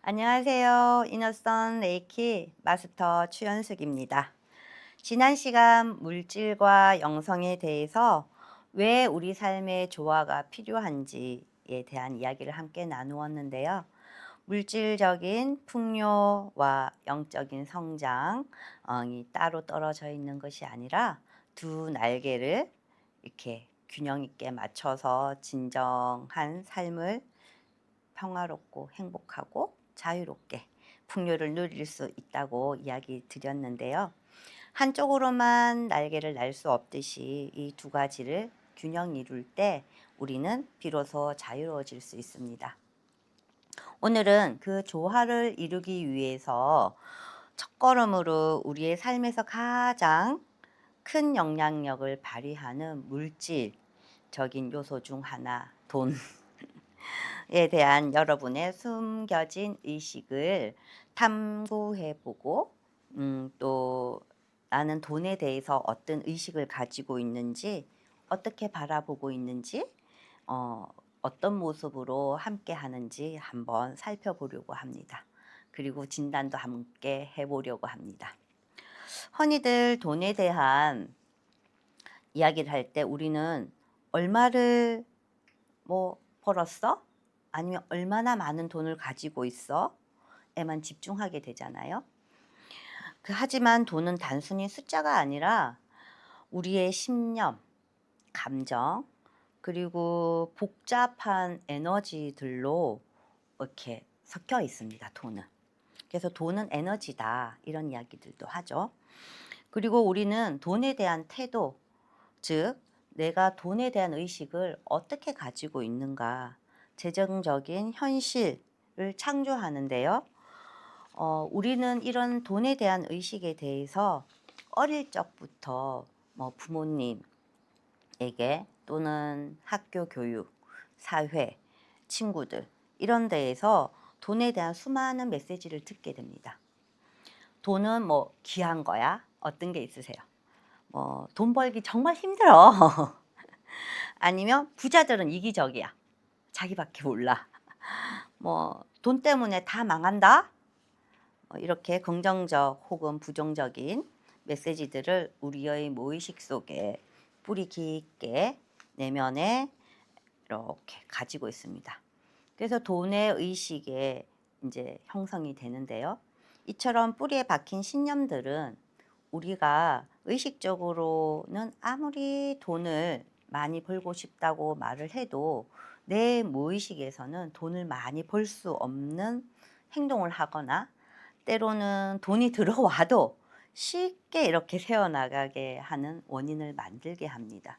안녕하세요. 이너선 레이키 마스터 추연숙입니다. 지난 시간 물질과 영성에 대해서 왜 우리 삶에 조화가 필요한지에 대한 이야기를 함께 나누었는데요. 물질적인 풍요와 영적인 성장이 따로 떨어져 있는 것이 아니라 두 날개를 이렇게 균형 있게 맞춰서 진정한 삶을 평화롭고 행복하고 자유롭게 풍요를 누릴 수 있다고 이야기 드렸는데요. 한쪽으로만 날개를 날 수 없듯이 이 두 가지를 균형 이룰 때 우리는 비로소 자유로워질 수 있습니다. 오늘은 그 조화를 이루기 위해서 첫걸음으로 우리의 삶에서 가장 큰 영향력을 발휘하는 물질적인 요소 중 하나, 돈에 대한 여러분의 숨겨진 의식을 탐구해 보고 또 나는 돈에 대해서 어떤 의식을 가지고 있는지, 어떻게 바라보고 있는지, 어 어떤 모습으로 함께 하는지 한번 살펴보려고 합니다. 그리고 진단도 함께 해 보려고 합니다. 흔히들 돈에 대한 이야기를 할 때 우리는 "얼마를 벌었어?" 아니면 "얼마나 많은 돈을 가지고 있어?" 에만 집중하게 되잖아요. 하지만 돈은 단순히 숫자가 아니라 우리의 신념, 감정, 그리고 복잡한 에너지들로 이렇게 섞여 있습니다, 돈은. 그래서 "돈은 에너지다." 이런 이야기들도 하죠. 그리고 우리는 돈에 대한 태도, 즉 내가 돈에 대한 의식을 어떻게 가지고 있는가, 재정적인 현실을 창조하는데요. 우리는 이런 돈에 대한 의식에 대해서 어릴 적부터 부모님에게 또는 학교 교육, 사회, 친구들 이런 데에서 돈에 대한 수많은 메시지를 듣게 됩니다. "돈은 귀한 거야." 어떤 게 있으세요? "돈 벌기 정말 힘들어." 아니면 "부자들은 이기적이야. 자기밖에 몰라." "돈 때문에 다 망한다." 이렇게 긍정적 혹은 부정적인 메시지들을 우리의 무의식 속에 뿌리 깊게 내면에 이렇게 가지고 있습니다. 그래서 돈의 의식에 이제 형성이 되는데요. 이처럼 뿌리에 박힌 신념들은 우리가 의식적으로는 아무리 돈을 많이 벌고 싶다고 말을 해도 내 무의식에서는 돈을 많이 벌 수 없는 행동을 하거나 때로는 돈이 들어와도 쉽게 이렇게 새어나가게 하는 원인을 만들게 합니다.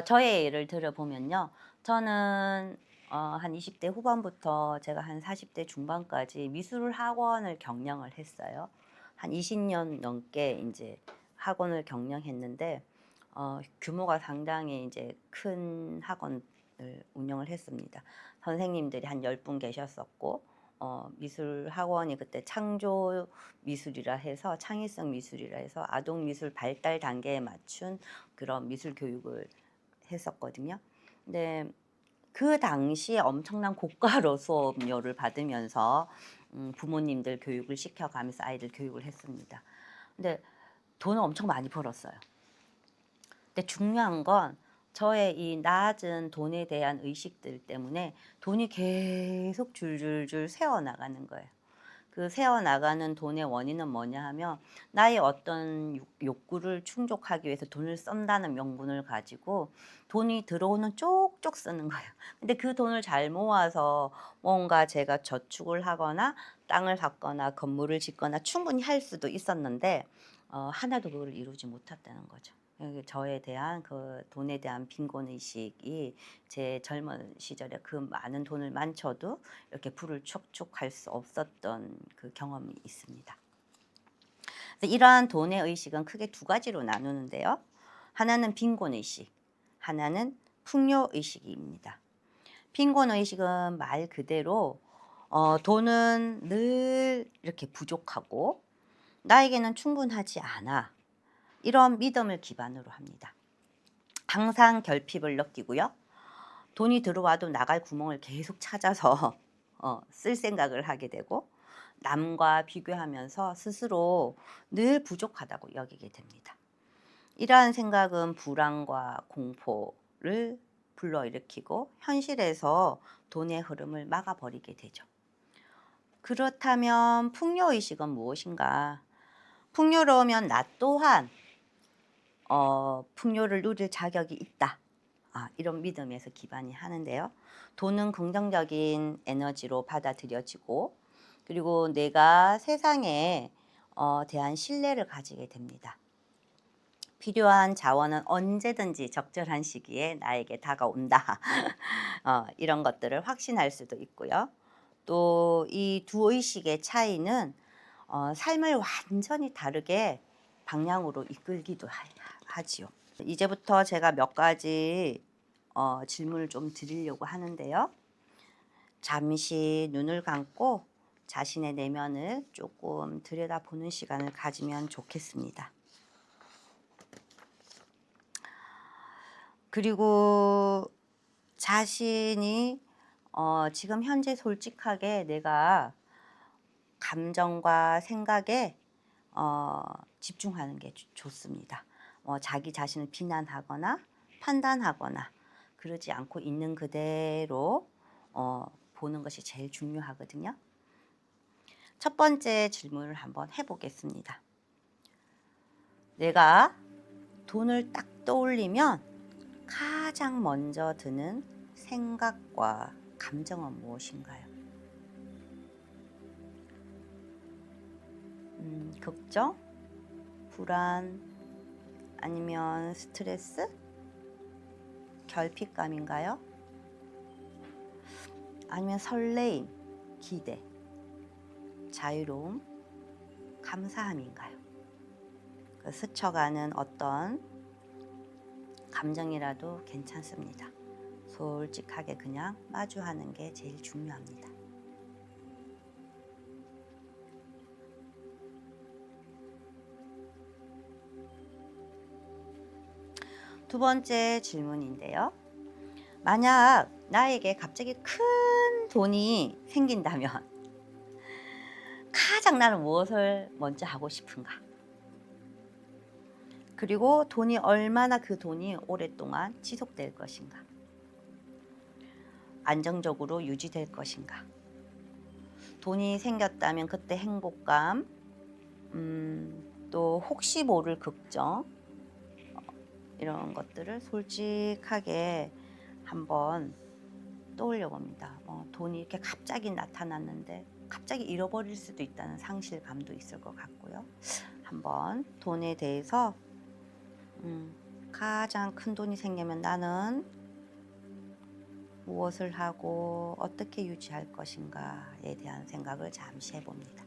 저의 예를 들어보면요. 저는 한 20대 후반부터 제가 한 40대 중반까지 미술 학원을 경영을 했어요. 한 20년 넘게 이제 학원을 경영했는데 규모가 상당히 이제 큰 학원을 운영을 했습니다. 선생님들이 한 10분 계셨었고 미술 학원이 그때 창조 미술이라 해서 창의성 미술이라 해서 아동 미술 발달 단계에 맞춘 그런 미술 교육을 했었거든요. 근데 그 당시에 엄청난 고가로 수업료를 받으면서 부모님들 교육을 시켜가면서 아이들 교육을 했습니다. 근데 돈을 엄청 많이 벌었어요. 근데 중요한 건 저의 이 낮은 돈에 대한 의식들 때문에 돈이 계속 줄줄줄 새어나가는 거예요. 그 새어나가는 돈의 원인은 뭐냐 하면 나의 어떤 욕구를 충족하기 위해서 돈을 쓴다는 명분을 가지고 돈이 들어오는 쪽쪽 쓰는 거예요. 근데 그 돈을 잘 모아서 뭔가 제가 저축을 하거나 땅을 샀거나 건물을 짓거나 충분히 할 수도 있었는데 하나도 그걸 이루지 못했다는 거죠. 저에 대한 그 돈에 대한 빈곤의식이 제 젊은 시절에 그 많은 돈을 많쳐도 이렇게 부를 축적할 수 없었던 그 경험이 있습니다. 그래서 이러한 돈의 의식은 크게 두 가지로 나누는데요. 하나는 빈곤의식, 하나는 풍요의식입니다. 빈곤의식은 말 그대로 돈은 늘 이렇게 부족하고 나에게는 충분하지 않아. 이런 믿음을 기반으로 합니다. 항상 결핍을 느끼고요. 돈이 들어와도 나갈 구멍을 계속 찾아서 쓸 생각을 하게 되고 남과 비교하면서 스스로 늘 부족하다고 여기게 됩니다. 이러한 생각은 불안과 공포를 불러일으키고 현실에서 돈의 흐름을 막아버리게 되죠. 그렇다면 풍요의식은 무엇인가? 풍요로우면 나 또한 풍요를 누릴 자격이 있다. 이런 믿음에서 기반이 하는데요. 돈은 긍정적인 에너지로 받아들여지고 그리고 내가 세상에 대한 신뢰를 가지게 됩니다. 필요한 자원은 언제든지 적절한 시기에 나에게 다가온다. 이런 것들을 확신할 수도 있고요. 또 이 두 의식의 차이는 삶을 완전히 다르게 방향으로 이끌기도 하지요. 이제부터 제가 몇 가지 질문을 좀 드리려고 하는데요. 잠시 눈을 감고 자신의 내면을 조금 들여다보는 시간을 가지면 좋겠습니다. 그리고 자신이 지금 현재 솔직하게 내가 감정과 생각에 집중하는 게 좋습니다. 자기 자신을 비난하거나 판단하거나 그러지 않고 있는 그대로 보는 것이 제일 중요하거든요. 첫 번째 질문을 한번 해보겠습니다. 내가 돈을 딱 떠올리면 가장 먼저 드는 생각과 감정은 무엇인가요? 걱정? 불안? 아니면 스트레스? 결핍감인가요? 아니면 설레임, 기대, 자유로움, 감사함인가요? 스쳐가는 어떤 감정이라도 괜찮습니다. 솔직하게 그냥 마주하는 게 제일 중요합니다. 두 번째 질문인데요. 만약 나에게 갑자기 큰 돈이 생긴다면 가장 나는 무엇을 먼저 하고 싶은가? 그리고 돈이 얼마나 그 돈이 오랫동안 지속될 것인가? 안정적으로 유지될 것인가? 돈이 생겼다면 그때 행복감, 또 혹시 모를 걱정, 이런 것들을 솔직하게 한번 떠올려 봅니다. 돈이 이렇게 갑자기 나타났는데 갑자기 잃어버릴 수도 있다는 상실감도 있을 것 같고요. 한번 돈에 대해서 가장 큰 돈이 생기면 나는 무엇을 하고 어떻게 유지할 것인가에 대한 생각을 잠시 해봅니다.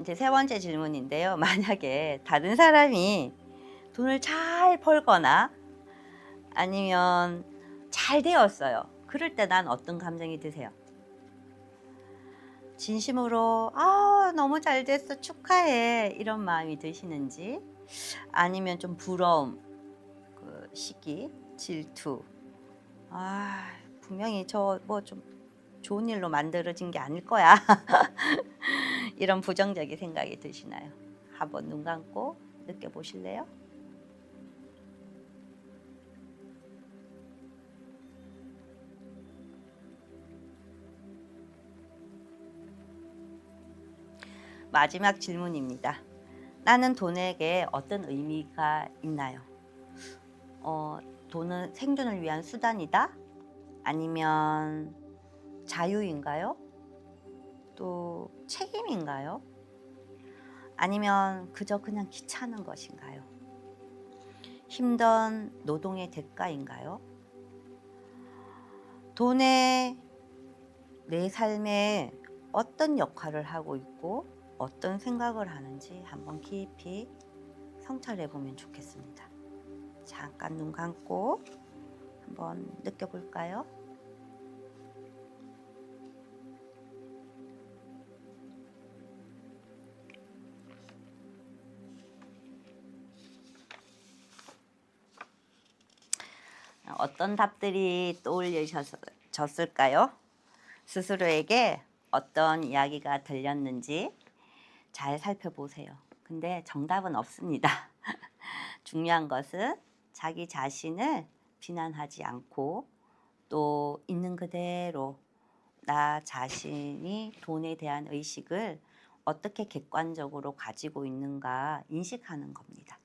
이제 세 번째 질문인데요. 만약에 다른 사람이 돈을 잘 벌거나 아니면 잘 되었어요. 그럴 때 난 어떤 감정이 드세요? 진심으로 너무 잘 됐어 축하해 이런 마음이 드시는지 아니면 좀 부러움, 시기, 질투 분명히 저 뭐 좀 좋은 일로 만들어진 게 아닐 거야 이런 부정적인 생각이 드시나요? 한번 눈 감고 느껴보실래요? 마지막 질문입니다. 나는 돈에게 어떤 의미가 있나요? 돈은 생존을 위한 수단이다? 아니면 자유인가요? 또 책임인가요? 아니면 그저 그냥 귀찮은 것인가요? 힘든 노동의 대가인가요? 돈에 내 삶에 어떤 역할을 하고 있고 어떤 생각을 하는지 한번 깊이 성찰해 보면 좋겠습니다. 잠깐 눈 감고 한번 느껴볼까요? 어떤 답들이 떠올리셨을까요? 스스로에게 어떤 이야기가 들렸는지 잘 살펴보세요. 근데 정답은 없습니다. 중요한 것은 자기 자신을 비난하지 않고 또 있는 그대로 나 자신이 돈에 대한 의식을 어떻게 객관적으로 가지고 있는가 인식하는 겁니다.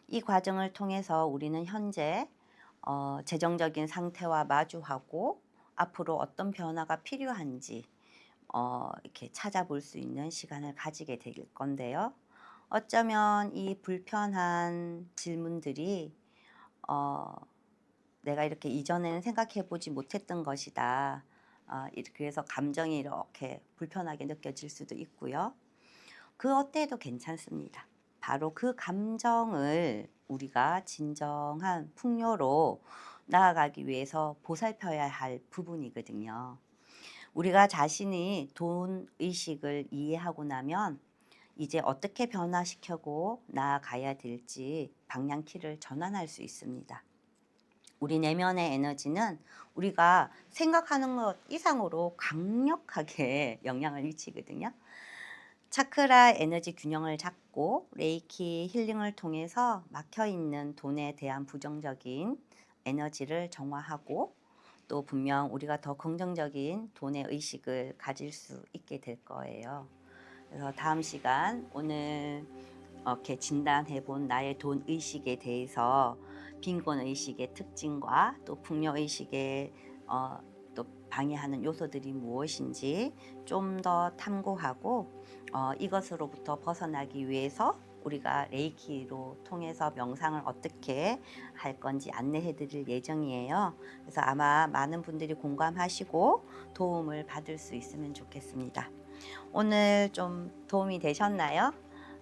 이 과정을 통해서 우리는 현재 재정적인 상태와 마주하고 앞으로 어떤 변화가 필요한지 이렇게 찾아볼 수 있는 시간을 가지게 될 건데요. 어쩌면 이 불편한 질문들이 어, 내가 이렇게 이전에는 생각해 보지 못했던 것이다. 그래서 감정이 이렇게 불편하게 느껴질 수도 있고요. 그 어때도 괜찮습니다. 바로 그 감정을 우리가 진정한 풍요로 나아가기 위해서 보살펴야 할 부분이거든요. 우리가 자신이 돈 의식을 이해하고 나면 이제 어떻게 변화시켜고 나아가야 될지 방향키를 전환할 수 있습니다. 우리 내면의 에너지는 우리가 생각하는 것 이상으로 강력하게 영향을 미치거든요. 차크라 에너지 균형을 잡고 레이키 힐링을 통해서 막혀있는 돈에 대한 부정적인 에너지를 정화하고 또 분명 우리가 더 긍정적인 돈의 의식을 가질 수 있게 될 거예요. 그래서 다음 시간 오늘 이렇게 진단해 본 나의 돈 의식에 대해서 빈곤 의식의 특징과 또 풍요 의식의 또 방해하는 요소들이 무엇인지 좀 더 탐구하고 이것으로부터 벗어나기 위해서 우리가 레이키로 통해서 명상을 어떻게 할 건지 안내해 드릴 예정이에요. 그래서 아마 많은 분들이 공감하시고 도움을 받을 수 있으면 좋겠습니다. 오늘 좀 도움이 되셨나요?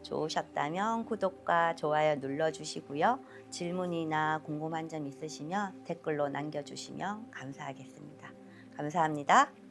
좋으셨다면 구독과 좋아요 눌러주시고요. 질문이나 궁금한 점 있으시면 댓글로 남겨주시면 감사하겠습니다. 감사합니다.